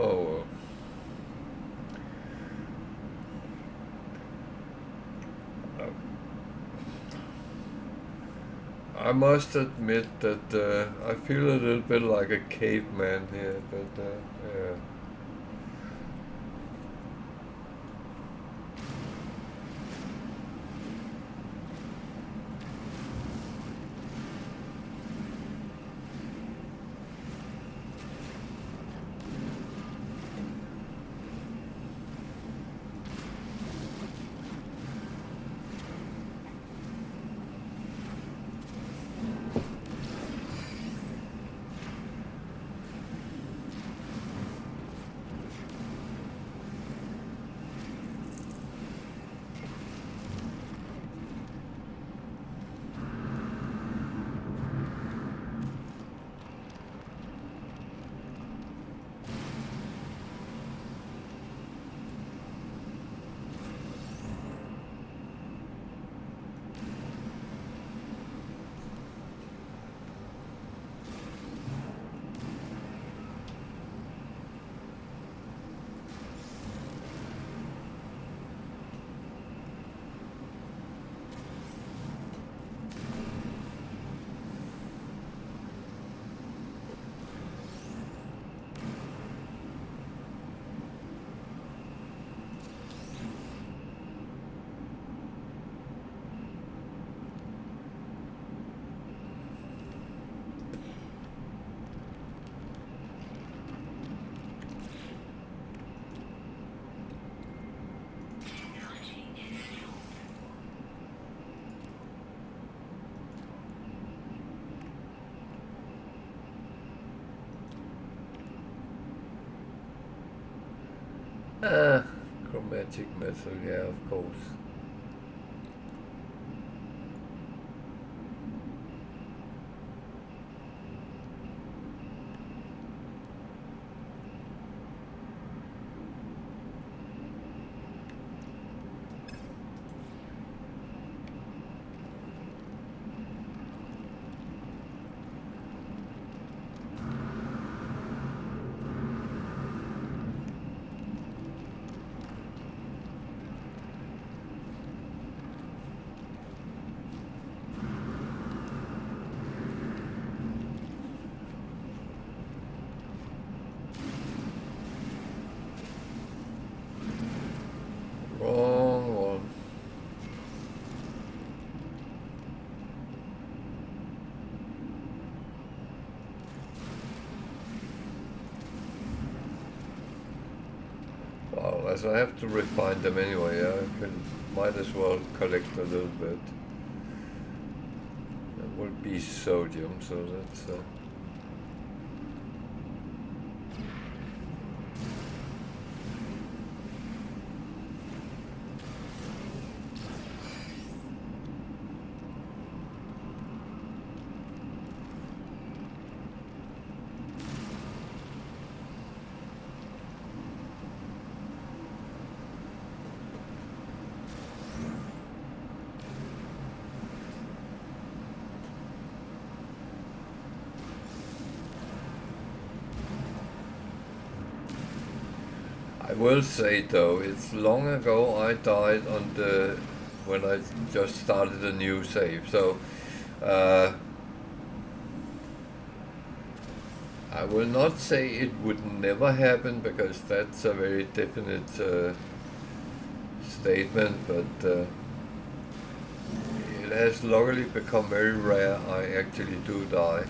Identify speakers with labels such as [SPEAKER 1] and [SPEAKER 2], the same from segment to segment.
[SPEAKER 1] Oh, well. I must admit that I feel a little bit like a caveman here, but yeah. Ah, chromatic metal, yeah, of course. Wrong one. Well, as I have to refine them anyway, might as well collect a little bit. That will be sodium, so that's... I will say though, it's long ago I died on the when I just started a new save, so uh, I will not say it would never happen because that's a very definite statement, but it has luckily become very rare I actually do die.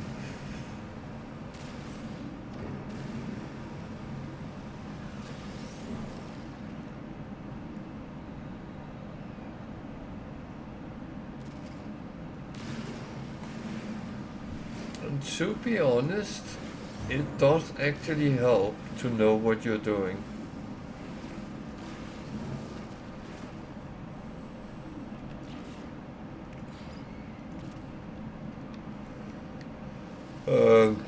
[SPEAKER 1] And to be honest, it does actually help to know what you're doing. Um,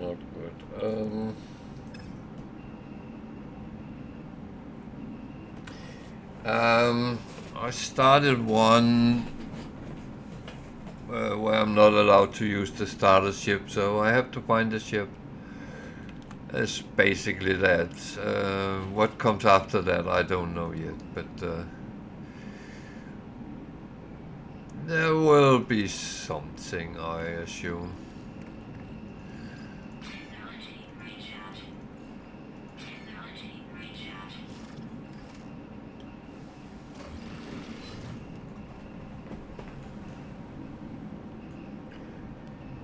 [SPEAKER 1] not good. I started one where I'm not allowed to use the starter ship, so I have to find a ship. It's basically that. What comes after that, I don't know yet, but there will be something, I assume.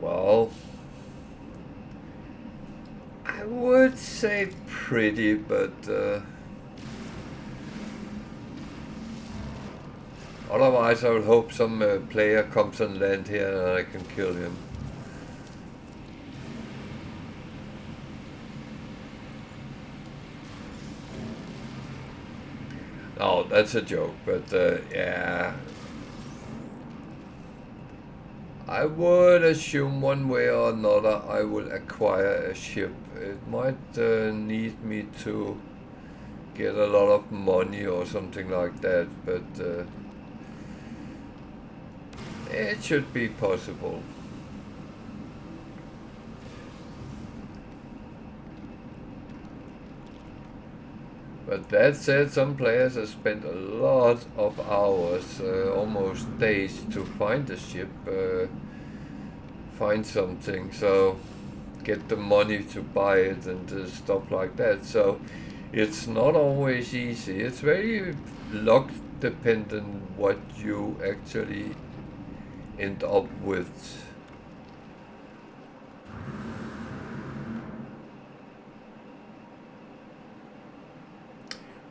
[SPEAKER 1] Well, I would say pretty, but otherwise I would hope some player comes and land here and I can kill him. Oh, that's a joke, but yeah. I would assume one way or another I will acquire a ship. It might need me to get a lot of money or something like that, but it should be possible. But that said, some players have spent a lot of hours, almost days, to find a ship, find something, so get the money to buy it and stuff like that. So it's not always easy. It's very luck dependent what you actually end up with.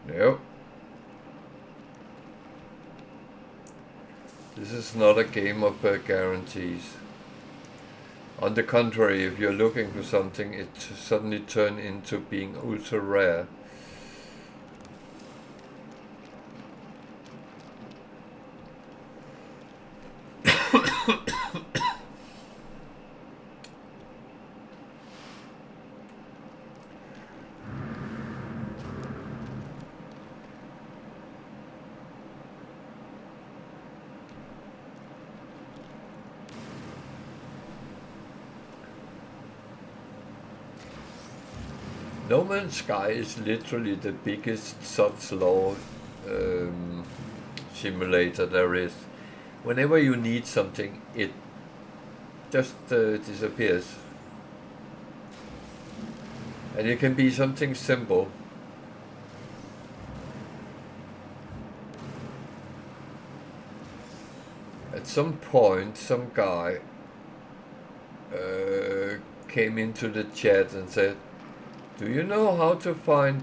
[SPEAKER 1] No. This is not a game of guarantees. On the contrary, if you're looking for something, it suddenly turns into being ultra rare. No Man's Sky is literally the biggest such law simulator there is. Whenever you need something, it just disappears. And it can be something simple. At some point, some guy came into the chat and said, "Do you know how to find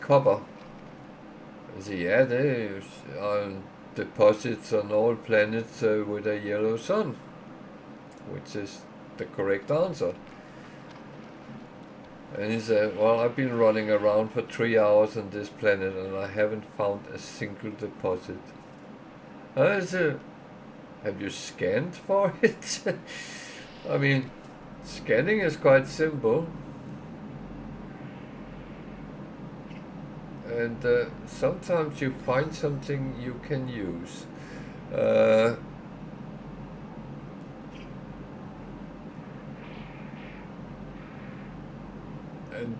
[SPEAKER 1] copper?" I said, "Yeah, there are deposits on all planets with a yellow sun," which is the correct answer. And he said, "Well, I've been running around for 3 hours on this planet and I haven't found a single deposit." I said, "Have you scanned for it?" I mean, scanning is quite simple. And sometimes you find something you can use. And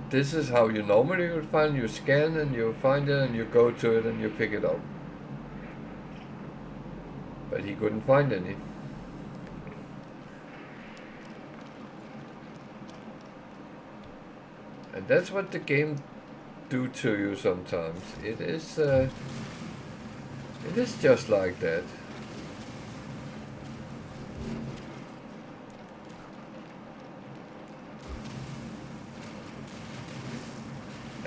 [SPEAKER 1] this is how you normally would find. You scan and you find it and you go to it and you pick it up. But he couldn't find any. And that's what the game do to you sometimes. It is just like that.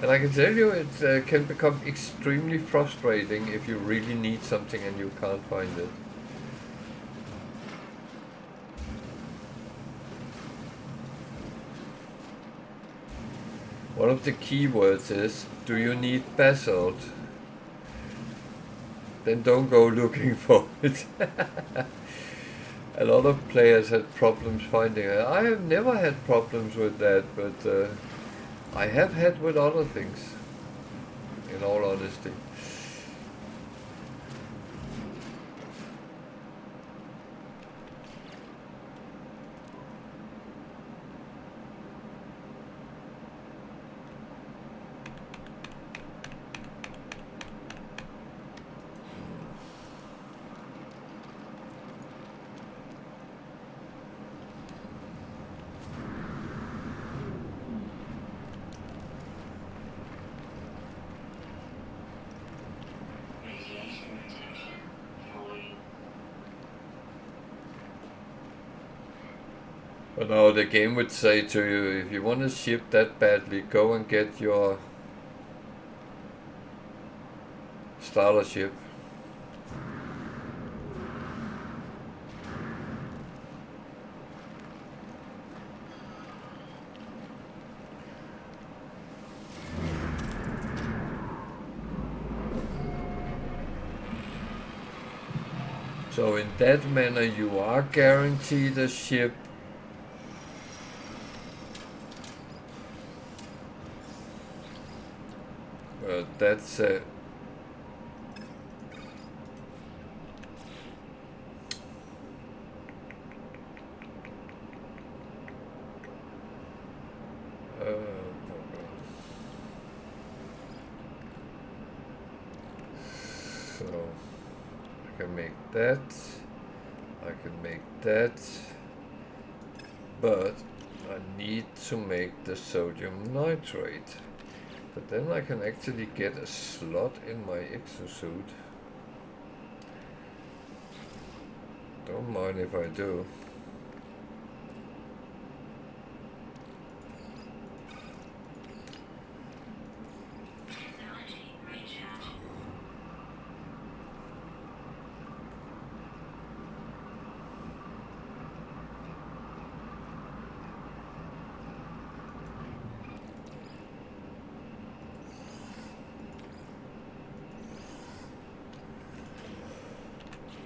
[SPEAKER 1] And I can tell you, it can become extremely frustrating if you really need something and you can't find it. One of the keywords is, do you need basalt? Then don't go looking for it. a lot of players had problems finding it. I have never had problems with that, but I have had with other things, in all honesty. But now the game would say to you, if you want to ship that badly, go and get your starter ship. So in that manner you are guaranteed a ship. That's so I can make that, I can make that, but I need to make the sodium nitrate. But then I can actually get a slot in my exosuit. Don't mind if I do.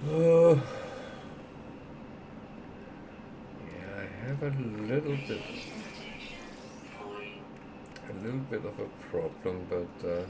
[SPEAKER 1] Yeah, I have a little bit of a problem, but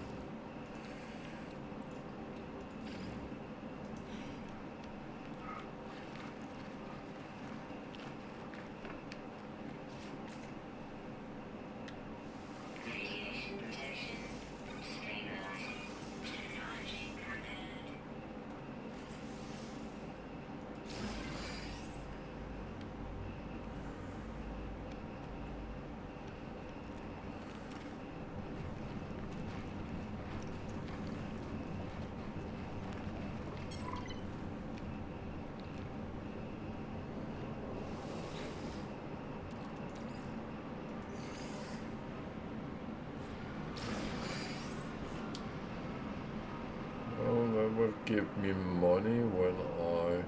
[SPEAKER 1] will give me money when I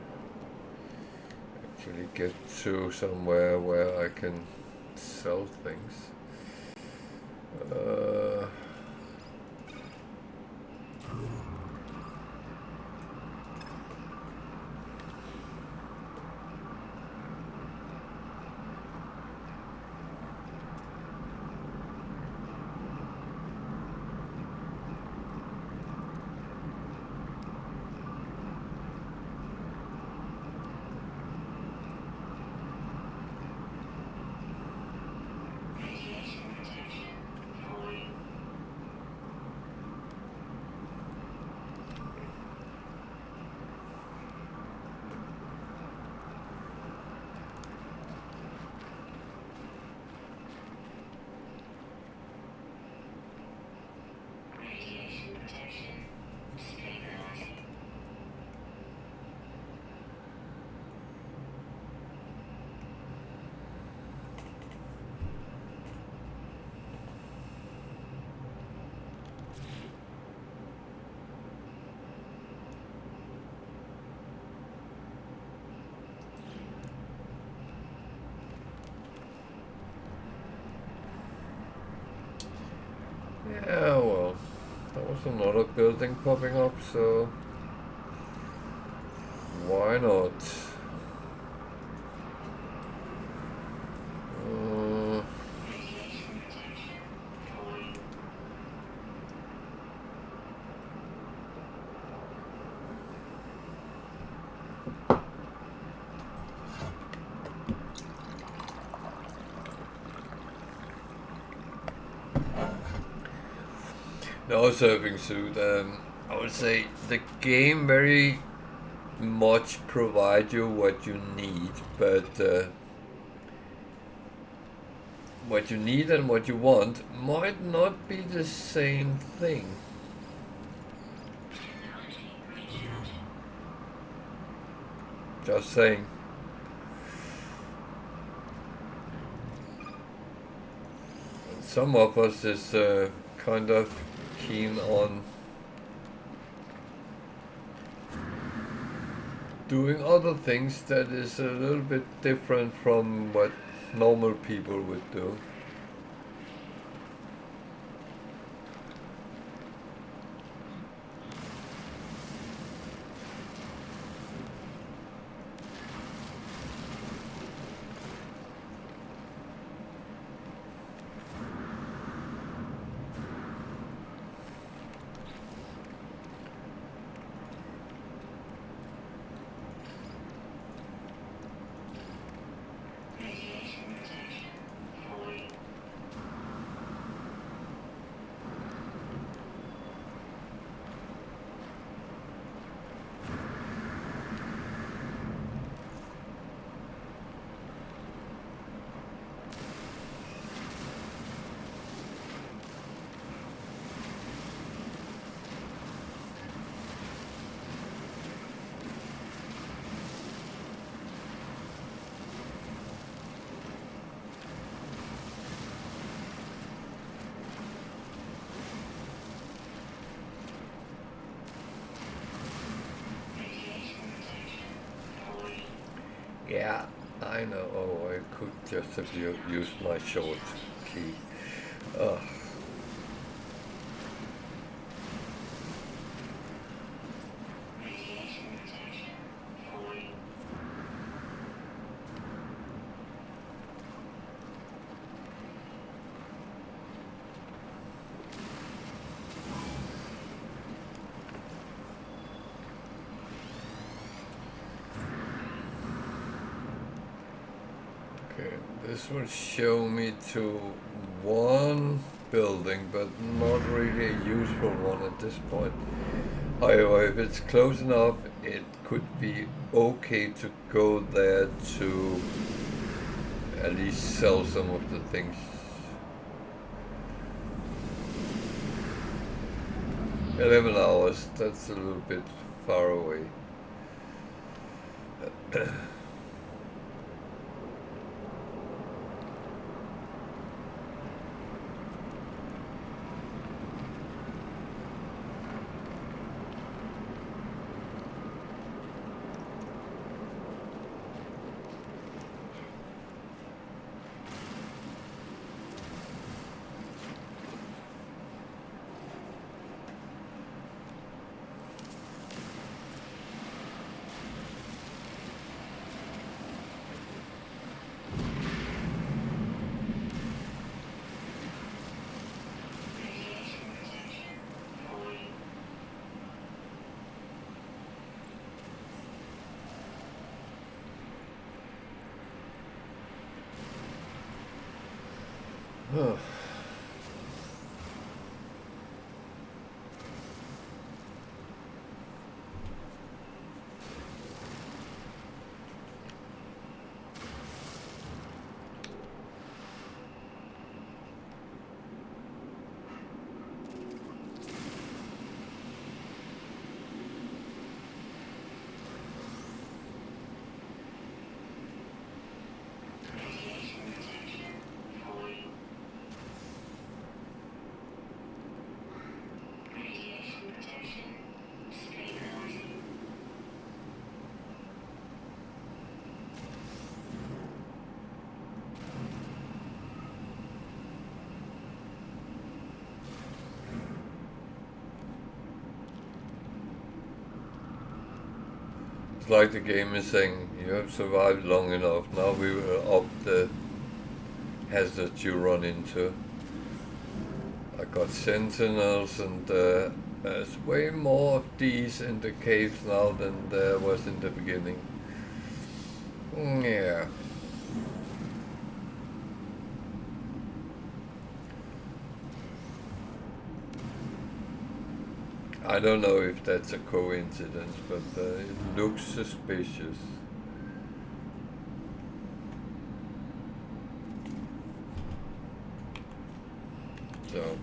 [SPEAKER 1] actually get to somewhere where I can sell things. Yeah, well, that was another building popping up, so why not? No surfing suit. I would say the game very much provide you what you need, but what you need and what you want might not be the same thing. Just saying. Some of us is kind of keen on doing other things that is a little bit different from what normal people would do. Yeah, I know. Oh, I could just have used my short key. Ugh. Okay, this will show me to one building, but not really a useful one at this point. However, if it's close enough, it could be okay to go there to at least sell some of the things. 11 hours, that's a little bit far away. Huh. It's like the game is saying, you have survived long enough, now we will up the hazard you run into. I got sentinels, and there's way more of these in the caves now than there was in the beginning. Yeah. I don't know if that's a coincidence, but it looks suspicious. So.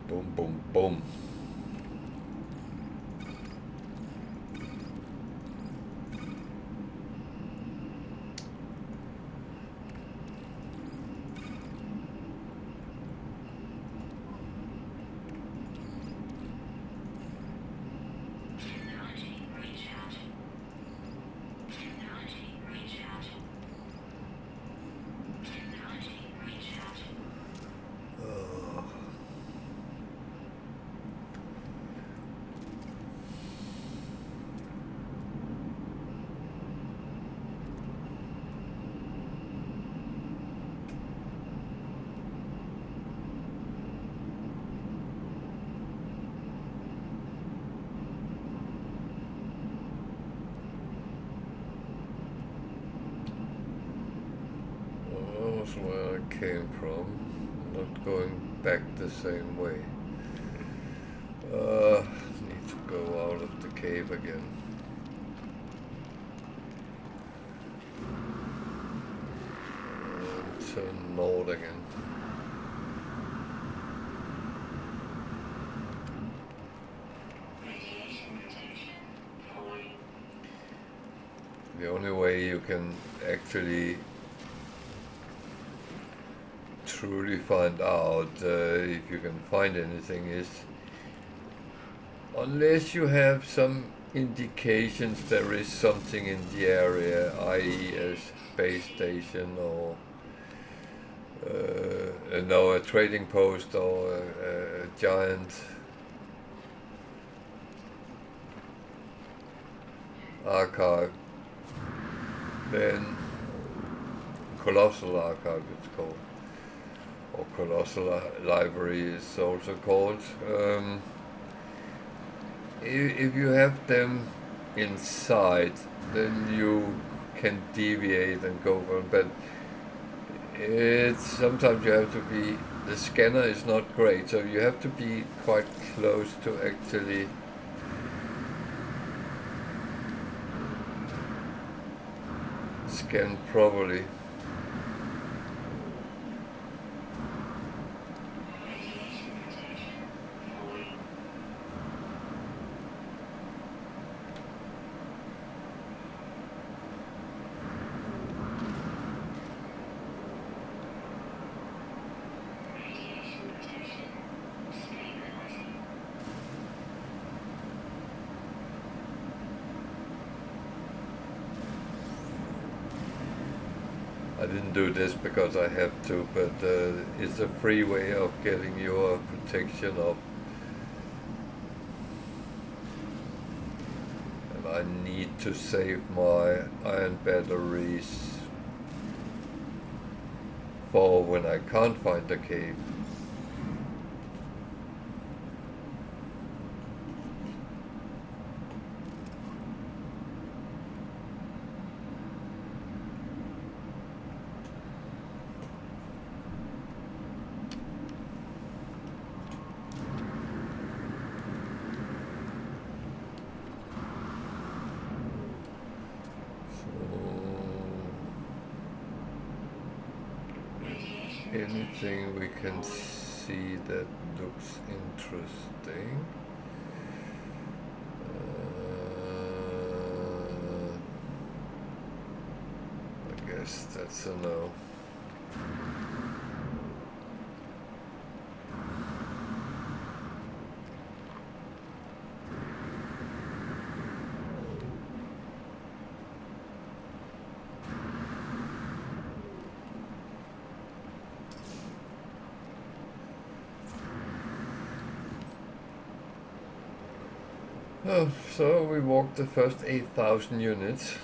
[SPEAKER 1] Boom, boom, boom. Where I came from, not going back the same way. Need to go out of the cave again. And turn north again. The only way you can actually truly find out if you can find anything is unless you have some indications there is something in the area, i.e. a space station or a trading post or a giant archive, then colossal archive it's called, or colossal library is also called. If you have them inside, then you can deviate and go for them, but it's sometimes you have to be, the scanner is not great, so you have to be quite close to actually scan properly. I didn't do this because I have to, but it's a free way of getting your protection up. And I need to save my iron batteries for when I can't find the cave. Anything we can see that looks interesting? I guess that's a no. Oh, so we walked the first 8,000 units.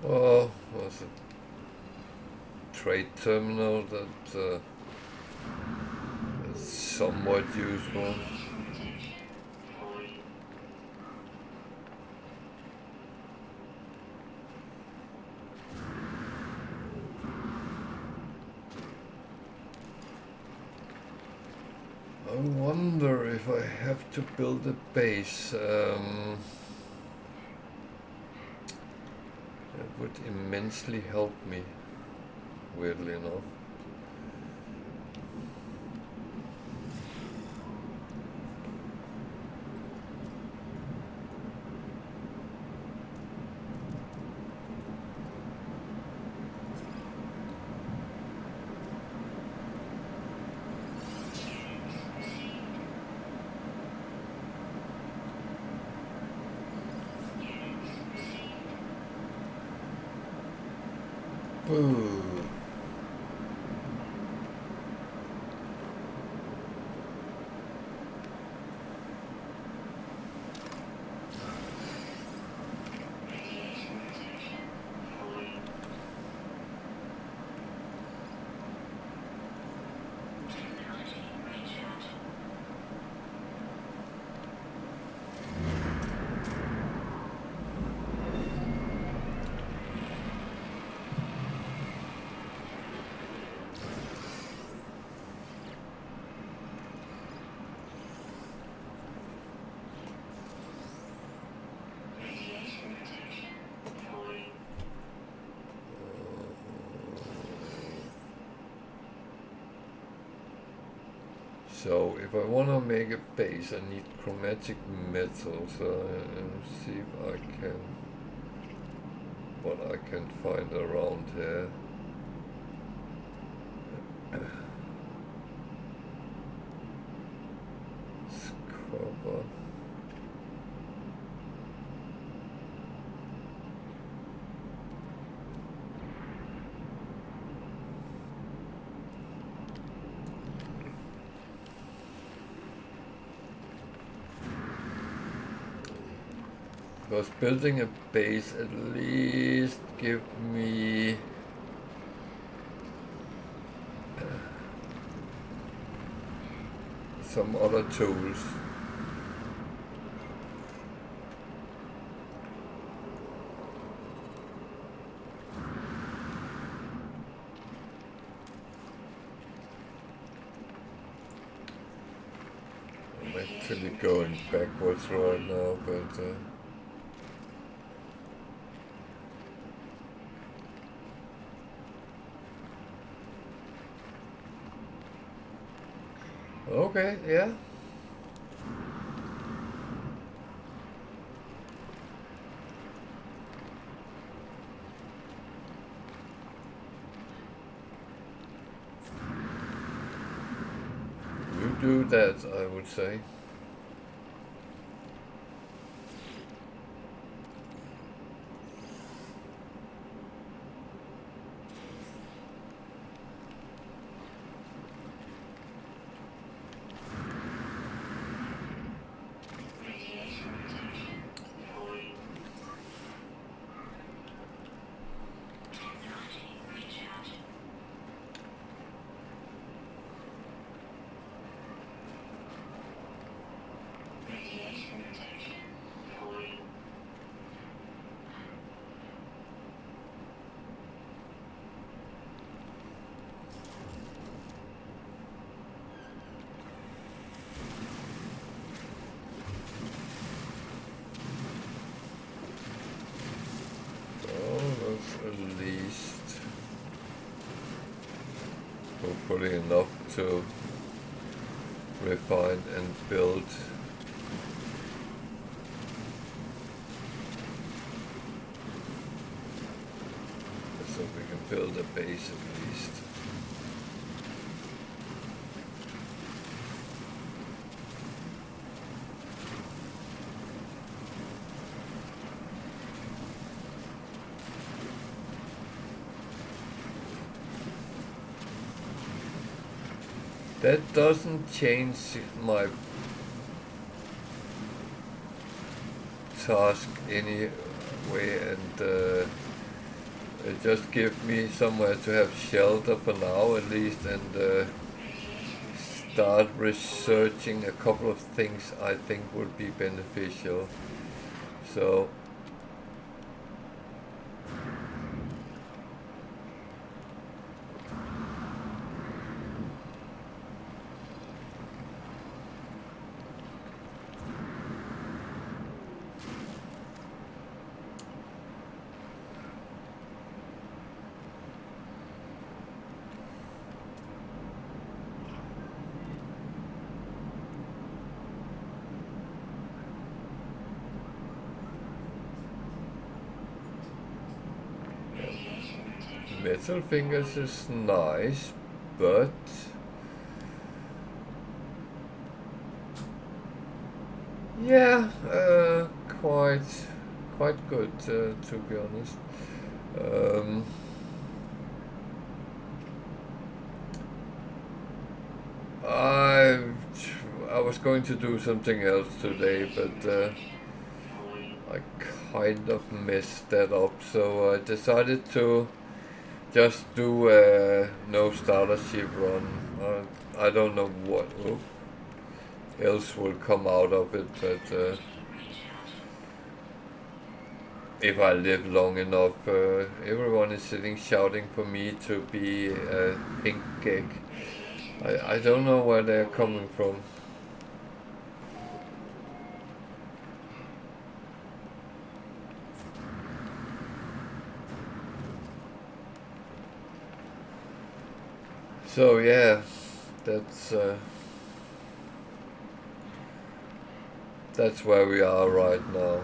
[SPEAKER 1] Oh, was a trade terminal that is somewhat useful. I wonder if I have to build a base. It would immensely help me, weirdly enough. Boo. So if I want to make a base, I need chromatic metal. So let's see if I can, what I can find around here. Copper. Because building a base at least give me some other tools. I'm actually going backwards right now, but okay, yeah. You do that, I would say. At least hopefully enough to refine and build. So we can build a base at least. That doesn't change my task anyway, and It just gives me somewhere to have shelter for now at least, and start researching a couple of things I think would be beneficial. So metal fingers is nice, but yeah, quite good to be honest. Um, I I was going to do something else today, but I kind of messed that up, so I decided to just do a no starter ship run. I don't know what else will come out of it, but if I live long enough, everyone is sitting shouting for me to be a pink gig. I don't know where they're coming from. So yeah, that's where we are right now.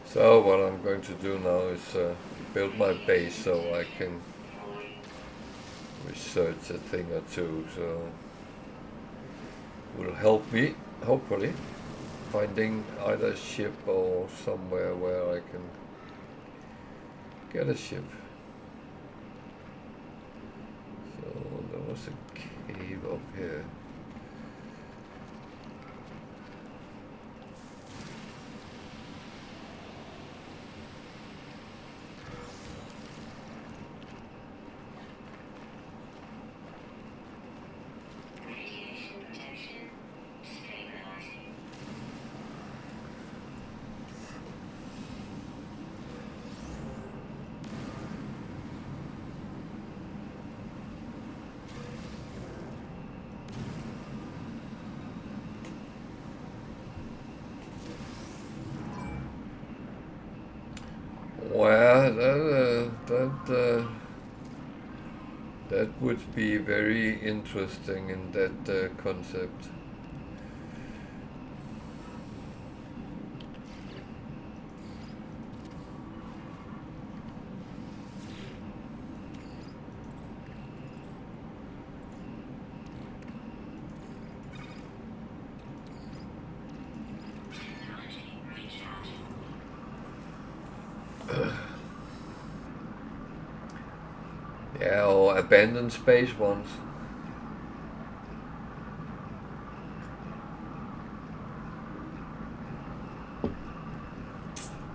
[SPEAKER 1] So what I'm going to do now is build my base so I can research a thing or two. So will help me, hopefully, finding either a ship or somewhere where I can get a ship. So there was a cave up here. Well, that would be very interesting in that concept. Yeah, or abandoned space ones.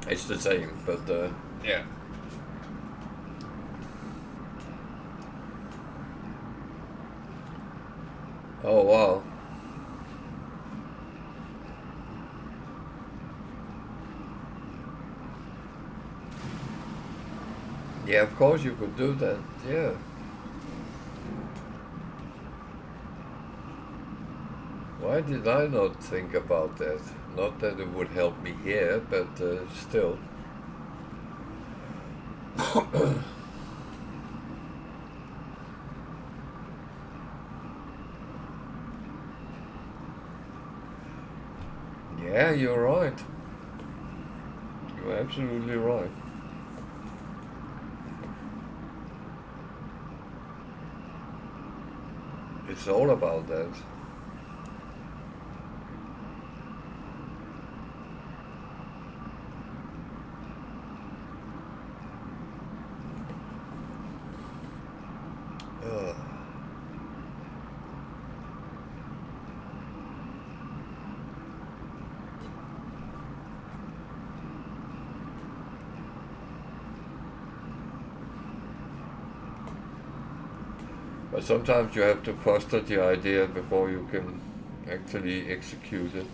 [SPEAKER 1] It's the same, but yeah. Oh wow. Yeah, of course you could do that. Yeah. Why did I not think about that? Not that it would help me here, but still. Yeah, you're right. You're absolutely right. It's all about that. Ugh. But sometimes you have to foster the idea before you can actually execute it.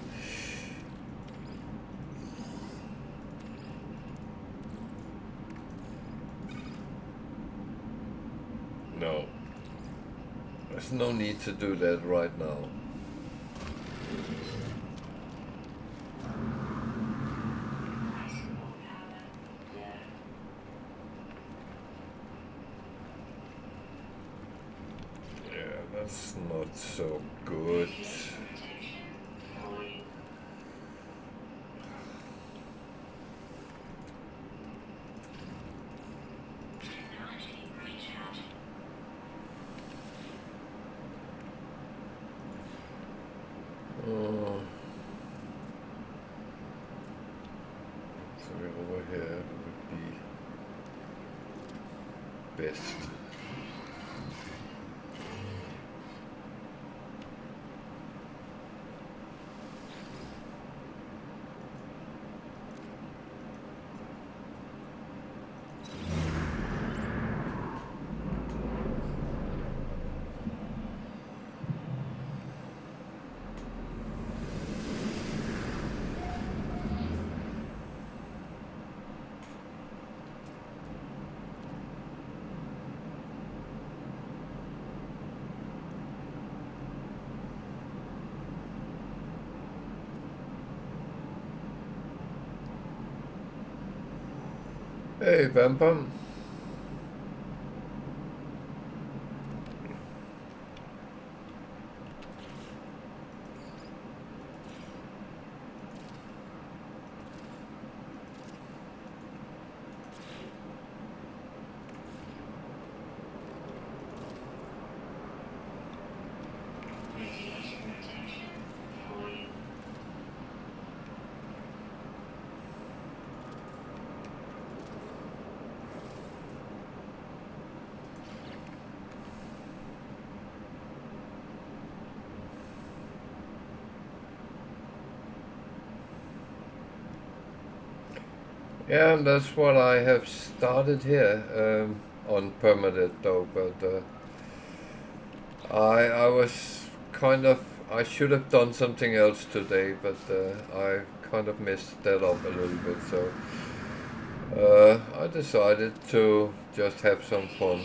[SPEAKER 1] No, there's no need to do that right now. Yeah, that's not so good. Oh, so over here would be best. Hey, Bam Bam. Yeah, and that's what I have started here on permanent though, but I was kind of I should have done something else today, but I kind of messed that up a little bit, so I decided to just have some fun.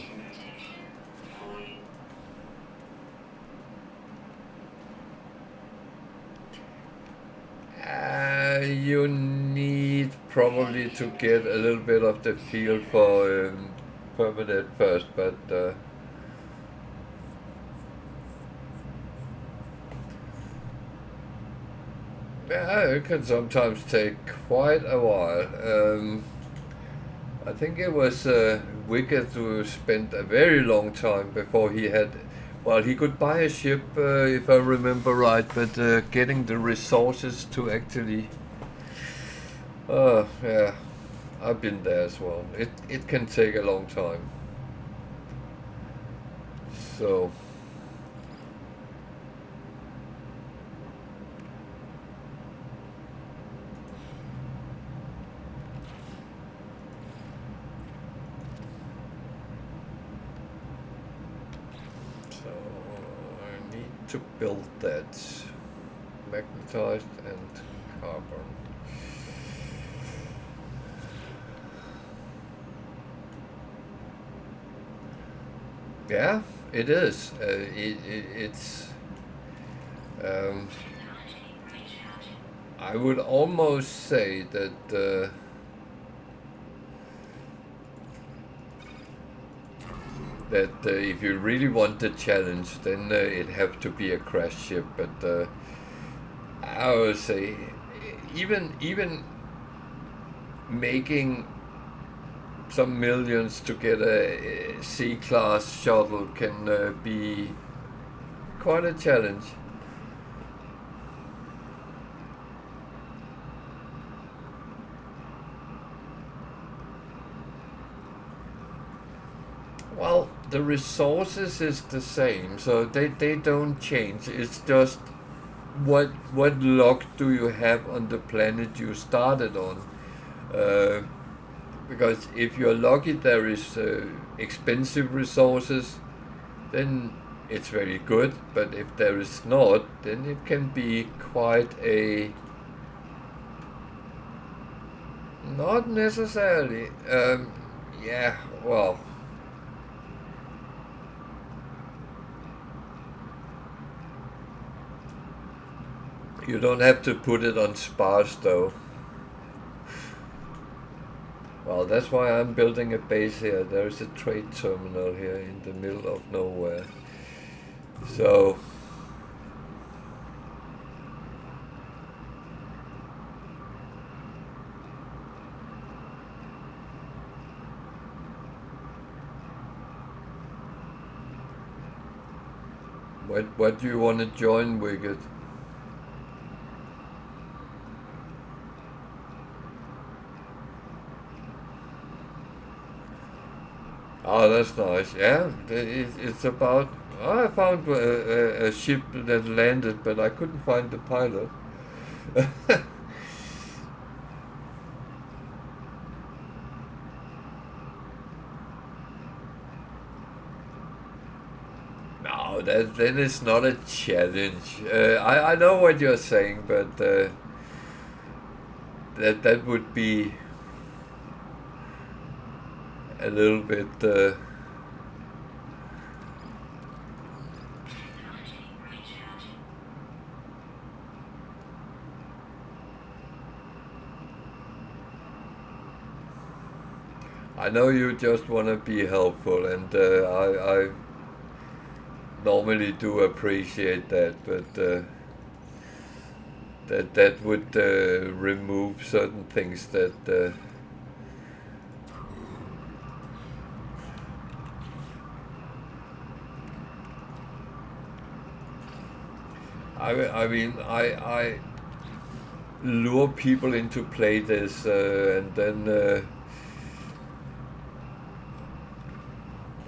[SPEAKER 1] You need probably to get a little bit of the feel for permanent first, but yeah, it can sometimes take quite a while. I think it was Wicked who spent a very long time before he had. Well, he could buy a ship, if I remember right, but getting the resources to actually. Yeah, I've been there as well. It can take a long time. So. So I need to build that magnetized and carbon. Yeah, it is. It's. Um, I would almost say that that if you really want the challenge, then it have to be a crash ship. But I would say even making some millions to get a C-class shuttle can be quite a challenge. Well, the resources is the same, so they don't change. It's just what luck do you have on the planet you started on? Uh, because if you're lucky, there is expensive resources, then it's very good. But if there is not, then it can be quite a not necessarily. Yeah, well. You don't have to put it on sparse though. Well, that's why I'm building a base here. There's a trade terminal here in the middle of nowhere. So, what do you want to join, Wicked? Oh, that's nice. Yeah, it's about. I found a ship that landed, but I couldn't find the pilot. No, then it's not a challenge. I know what you're saying, but that would be a little bit. I know you just want to be helpful, and I normally do appreciate that, but that would remove certain things that. I mean, I lure people into play this, and then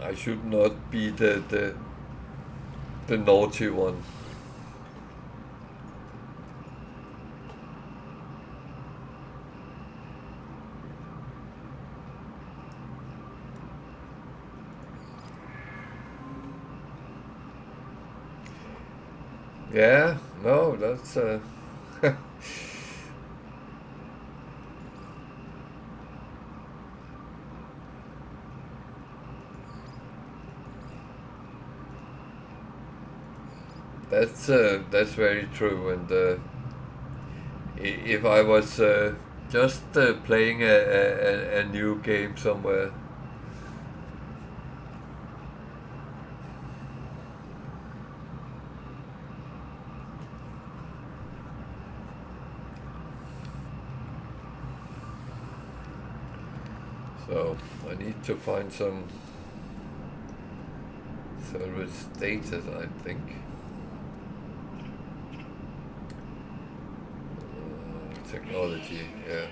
[SPEAKER 1] I should not be the naughty one. Yeah, no, that's that's very true. And if I was just playing a new game somewhere. So I need to find some server status, I think. Technology, yeah.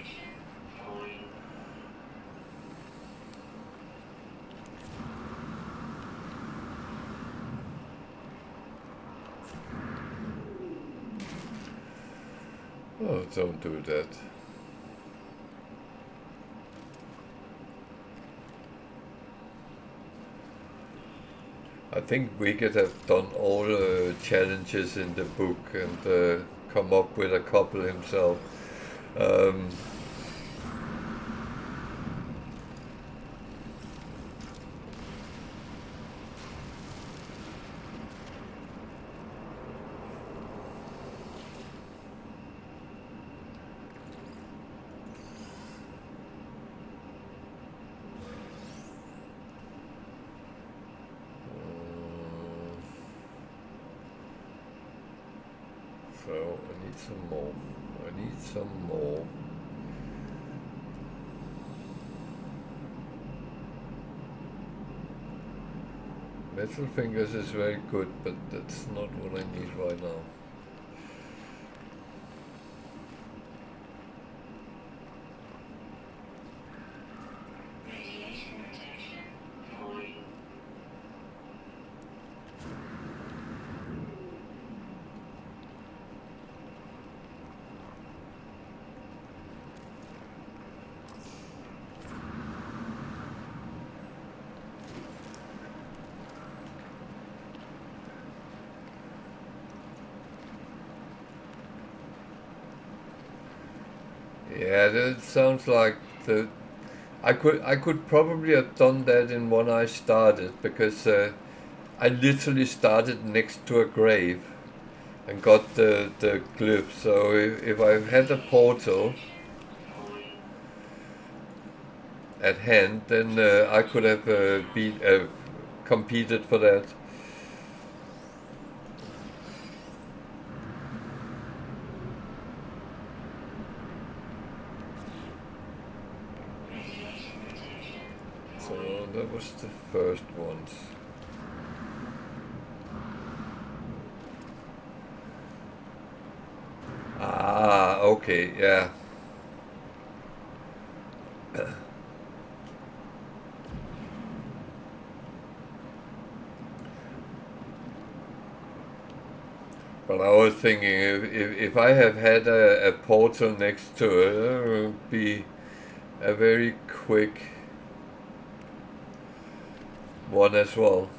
[SPEAKER 1] Oh, don't do that. I think Wicked have done all challenges in the book and come up with a couple himself. Um, So I need some more. I need some more. Metal fingers is very good, but that's not what I need right now. Yeah, that sounds like the. I could probably have done that in when I started because I literally started next to a grave and got the glyph. So if I had a portal at hand, then I could have competed for that. So that was the first ones. Ah, okay, yeah. But I was thinking if I have had a portal next to it, it would be a very quick one as well.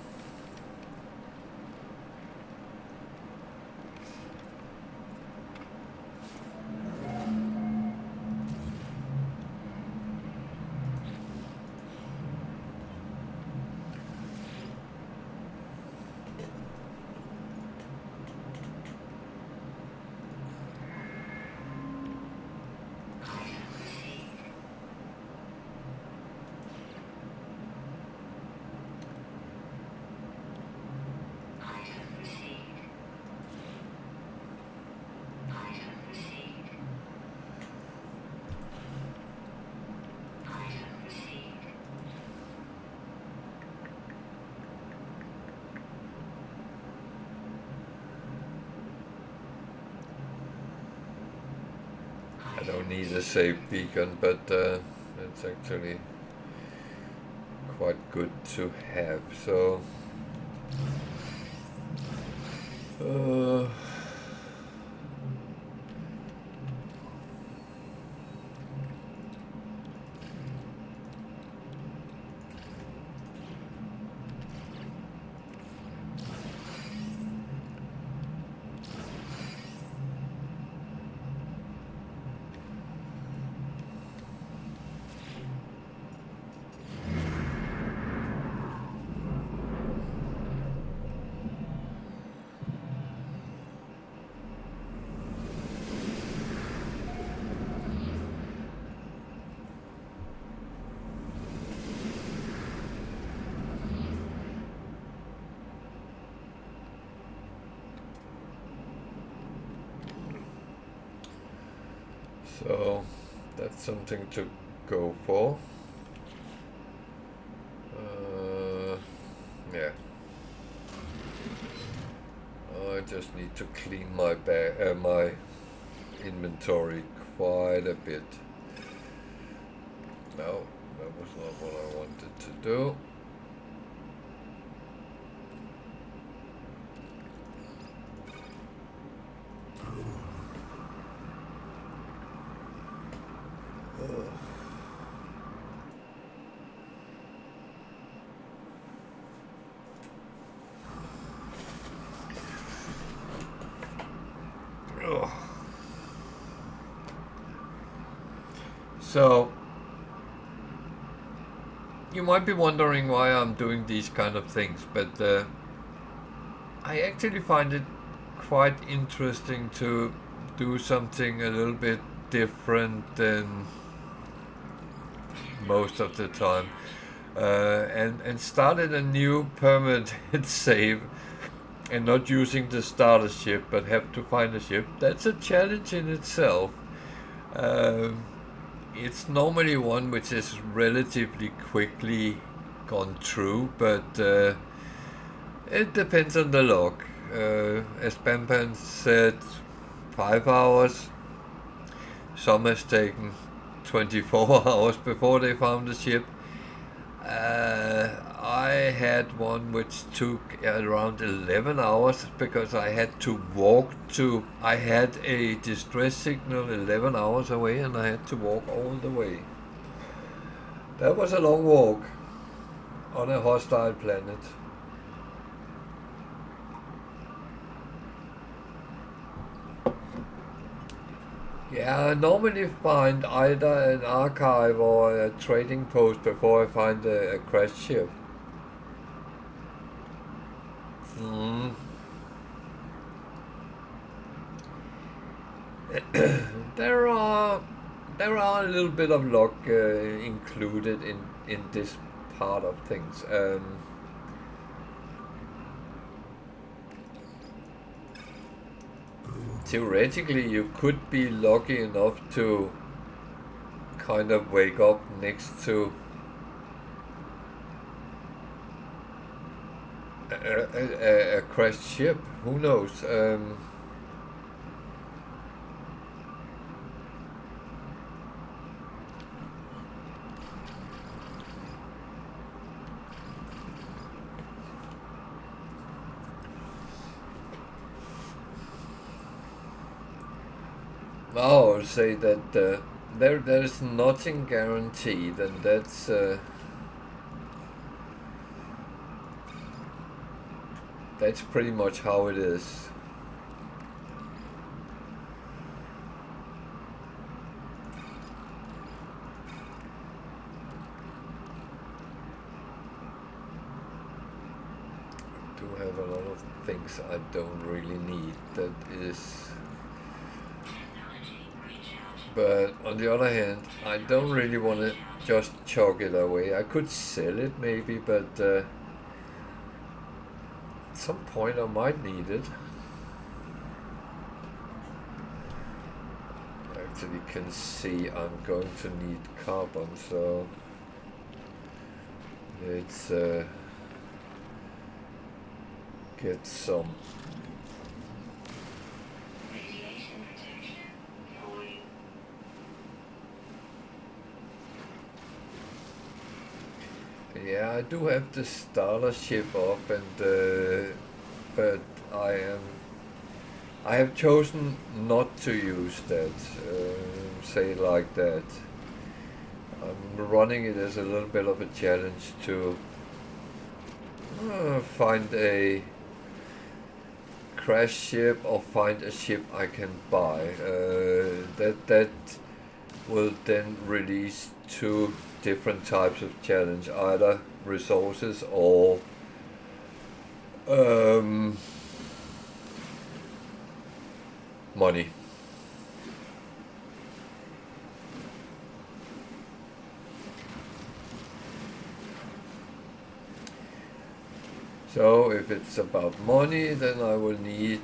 [SPEAKER 1] I don't need a save beacon, but it's actually quite good to have. So uh, so that's something to go for. Yeah. I just need to clean my my inventory quite a bit. No, that was not what I wanted to do. So, you might be wondering why I'm doing these kind of things, but I actually find it quite interesting to do something a little bit different than most of the time. And started a new permanent save and not using the starter ship, but have to find a ship. That's a challenge in itself. Um, it's normally one which is relatively quickly gone through, but it depends on the luck. As Pampan said, 5 hours. Some has taken 24 hours before they found the ship. I had one which took around 11 hours because I had to walk to. I had a distress signal 11 hours away and I had to walk all the way. That was a long walk on a hostile planet. Yeah, I normally find either an archive or a trading post before I find a crashed ship. Mm. there are a little bit of luck included in this part of things. Theoretically, you could be lucky enough to kind of wake up next to a crashed ship. Who knows? I would say that there's nothing guaranteed, and that's pretty much how it is. I do have a lot of things I don't really need. That is. But on the other hand, I don't really want to just chug it away. I could sell it maybe, but at some point I might need it. Actually can see I'm going to need carbon, so let's get some. Yeah, I do have the starter ship up, and but I have chosen not to use that. Say like that. I'm running it as a little bit of a challenge to find a crash ship or find a ship I can buy. That will then release two different types of challenge, either resources or money. So if it's about money, then I will need,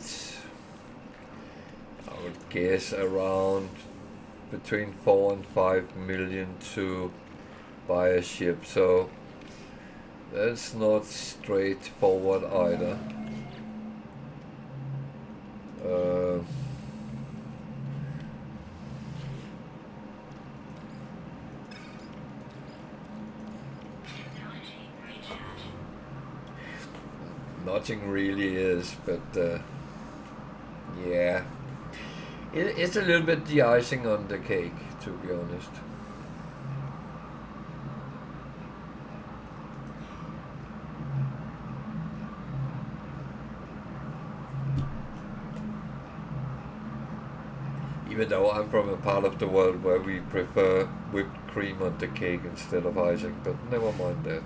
[SPEAKER 1] I would guess, around between 4 and 5 million to buy a ship. So that's not straightforward either. Nothing really is, but yeah, it's a little bit the icing on the cake, to be honest. Even though I'm from a part of the world where we prefer whipped cream on the cake instead of icing, but never mind that.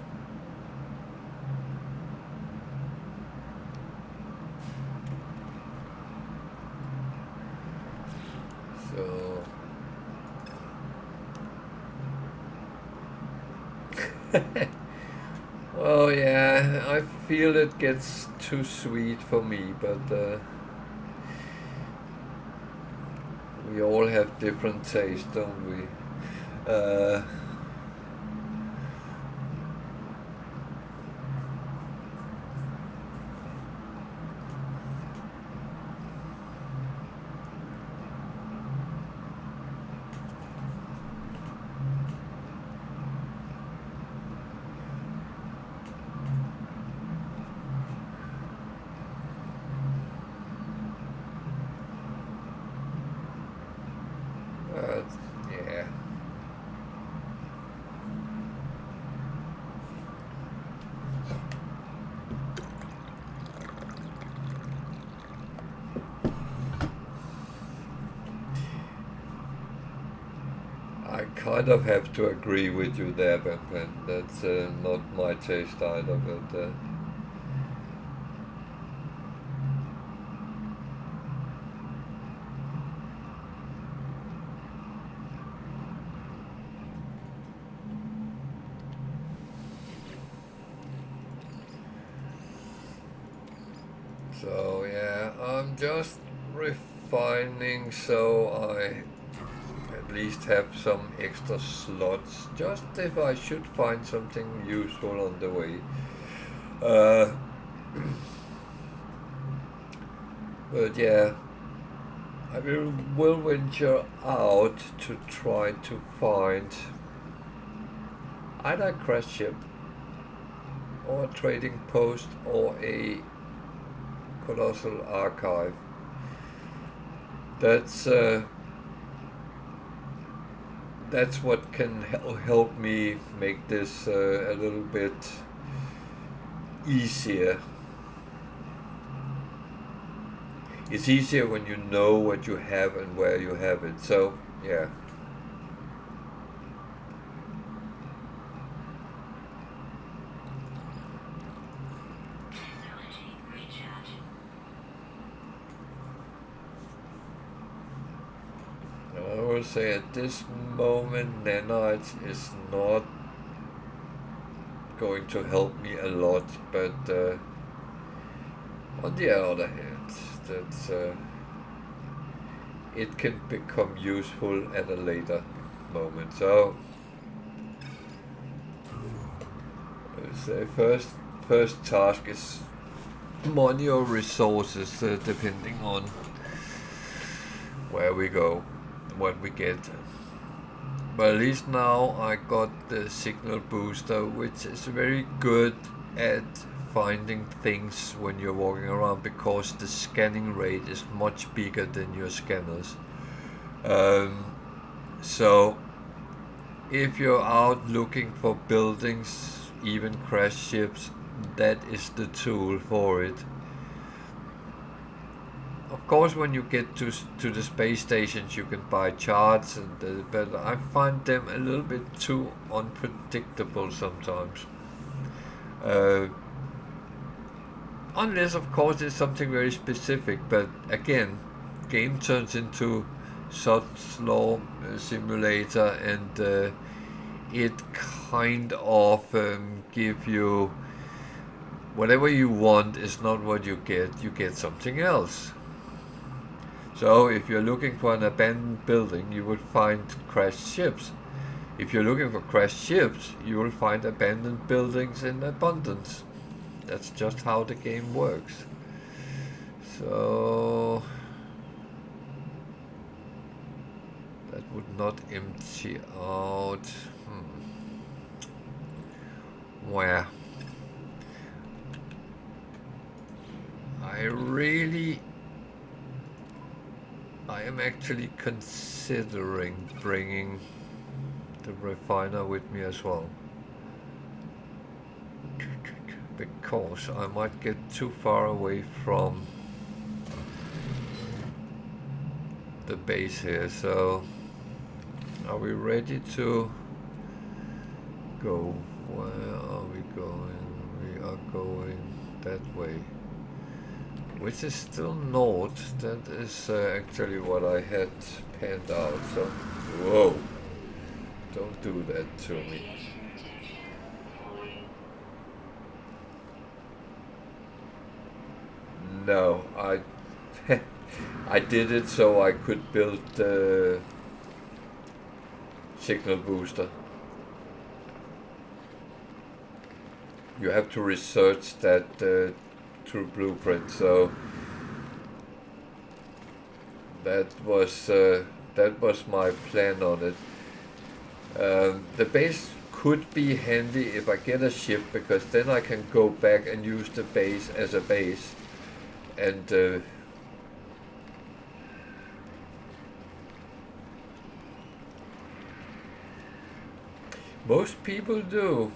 [SPEAKER 1] So Oh yeah, I feel it gets too sweet for me, but we all have different tastes, don't we? Uh, uh, yeah. I kind of have to agree with you there, Ben. That's not my taste either, but so yeah, I'm just refining so I at least have some extra slots, just if I should find something useful on the way. Uh, but yeah, I will venture out to try to find either a crash ship or a trading post or a colossal archive. That's uh, that's what can help me make this a little bit easier. It's easier when you know what you have and where you have it. So yeah. I will say at this moment, nanites is not going to help me a lot, but on the other hand, that's it can become useful at a later moment. So, say first task is money or resources, depending on where we go, what we get. But at least now I got the signal booster, which is very good at finding things when you're walking around because the scanning rate is much bigger than your scanners. Um, so if you're out looking for buildings, even crash ships, that is the tool for it. Of course, when you get to the space stations, you can buy charts, but I find them a little bit too unpredictable sometimes. Uh, Unless, of course, it's something very specific. But again, game turns into such law simulator, and it kind of give you whatever you want is not what you get. You get something else. So if you're looking for an abandoned building, you will find crashed ships. If you're looking for crashed ships, you will find abandoned buildings in abundance. That's just how the game works. So that would not empty out. Where? I am actually considering bringing the refiner with me as well. Because I might get too far away from the base here. So are we ready to go? Where are we going? We are going that way, which is still north. That is actually what I had panned out. So whoa, don't do that to me. No, I I did it so I could build the signal booster. You have to research that through blueprint. So that was my plan on it. The base could be handy if I get a ship, because then I can go back and use the base as a base, and most people do.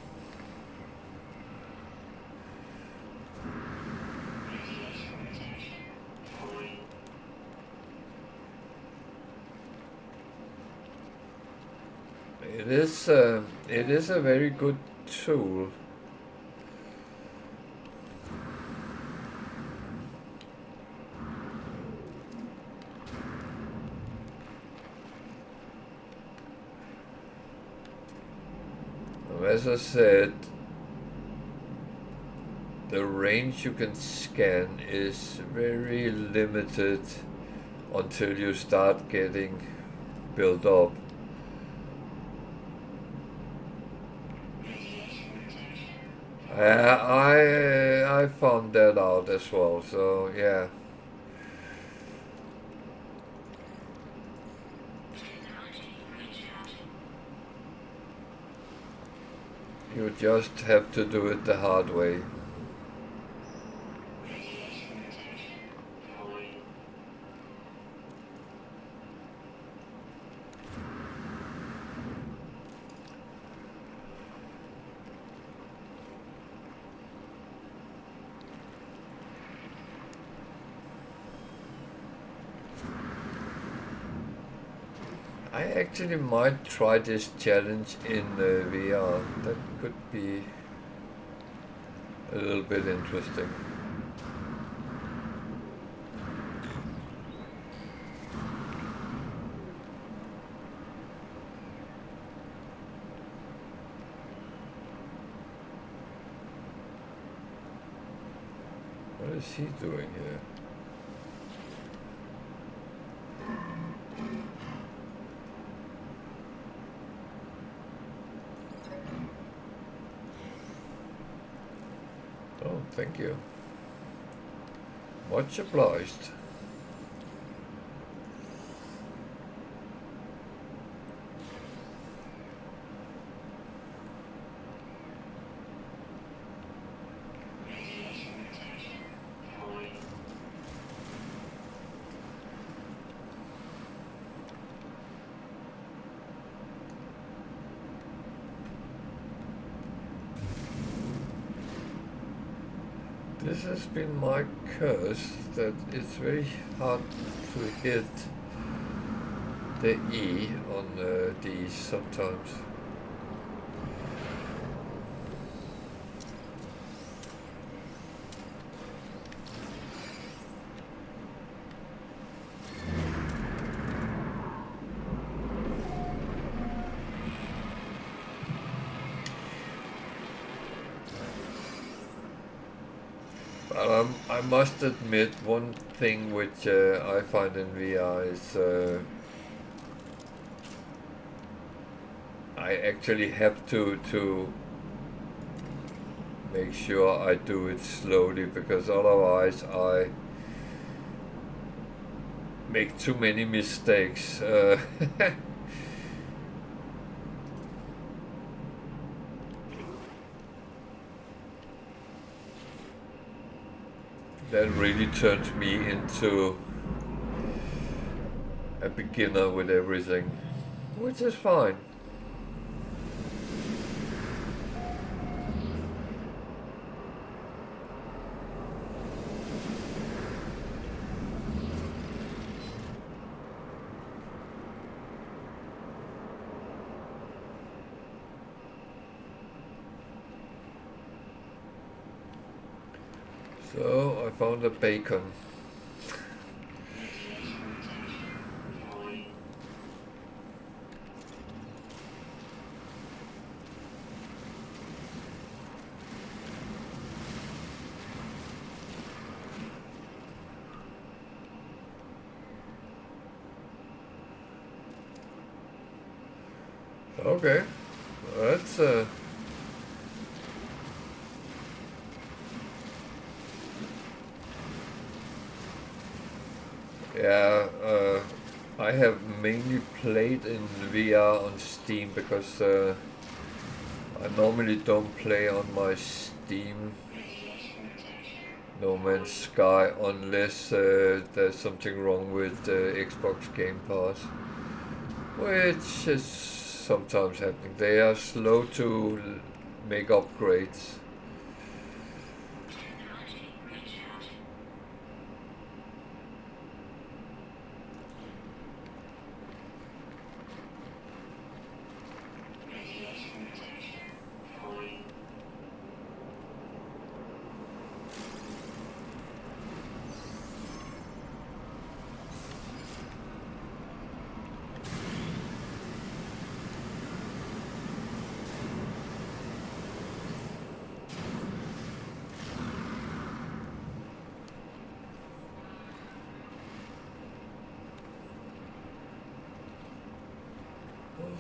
[SPEAKER 1] It is a very good tool. As I said, the range you can scan is very limited until you start getting built up. I found that out as well, so yeah. You just have to do it the hard way. I actually might try this challenge in VR. That could be a little bit interesting. What is he doing here? Oh, thank you. Much obliged. This has been my curse, that it's very hard to hit the E on these sometimes. I must admit, one thing which I find in VR is I actually have to make sure I do it slowly, because otherwise I make too many mistakes. That really turns me into a beginner with everything, which is fine. So I found a bacon. Okay, that's yeah. I have mainly played in VR on Steam because I normally don't play on my Steam No Man's Sky unless there's something wrong with Xbox Game Pass, which is sometimes happening. They are slow to make upgrades.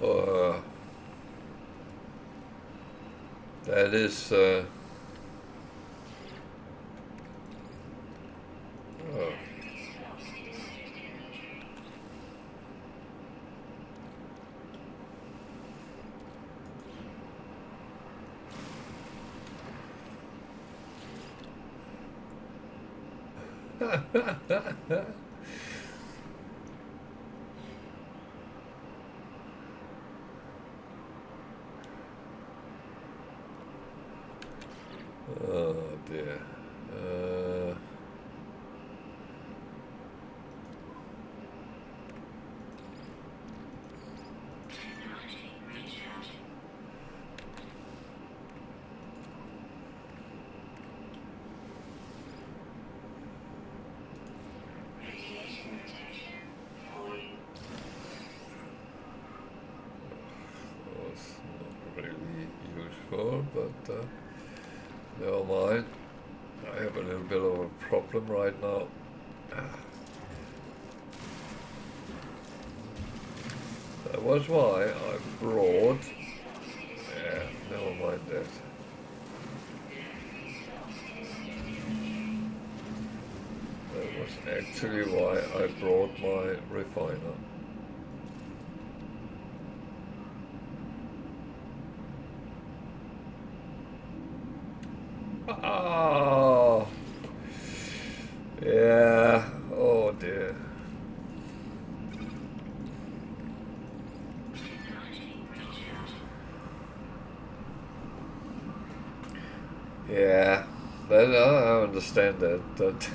[SPEAKER 1] Uh, that is oh dear. Was not really useful, but never mind. I have a little bit of a problem right now. That was why I brought. Yeah, never mind that. That was actually why I brought my refiner. Oh, yeah. Oh dear. Yeah, that I understand that. That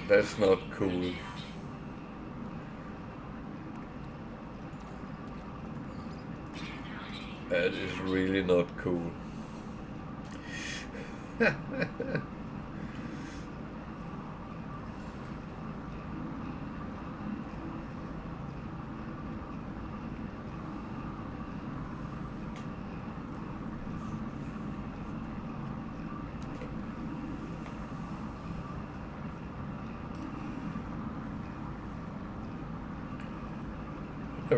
[SPEAKER 1] that's not cool. That is really not cool.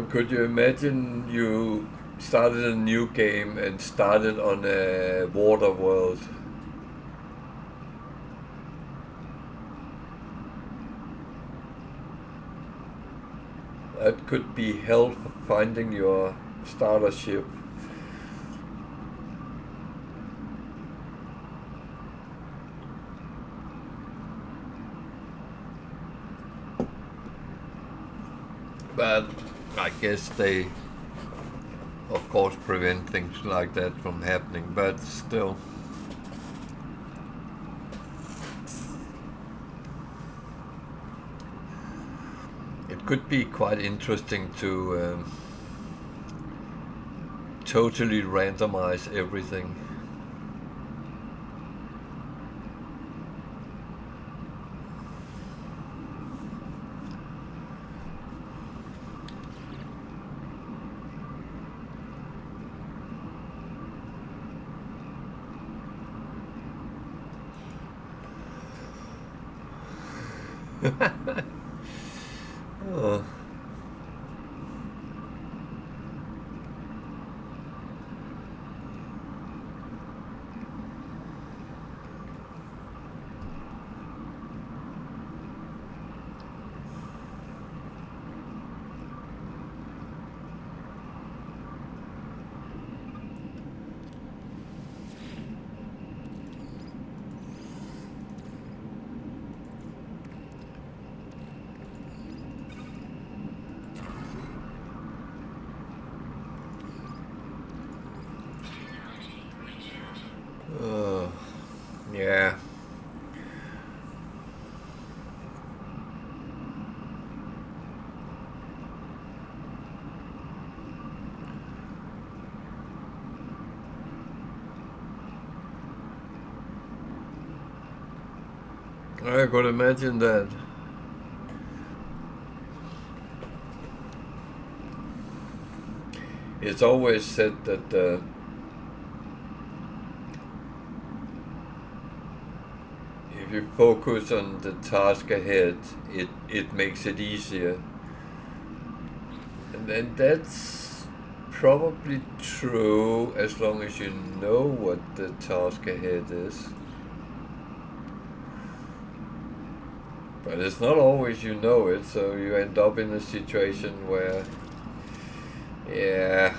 [SPEAKER 1] Could you imagine you started a new game and started on a water world? That could be hell finding your starter ship. But I guess they, of course, prevent things like that from happening, but still. It could be quite interesting to totally randomize everything. Oh. Yeah. I could imagine that. It's always said that if you focus on the task ahead, it makes it easier. And that's probably true as long as you know what the task ahead is. But it's not always you know it, so you end up in a situation where, yeah,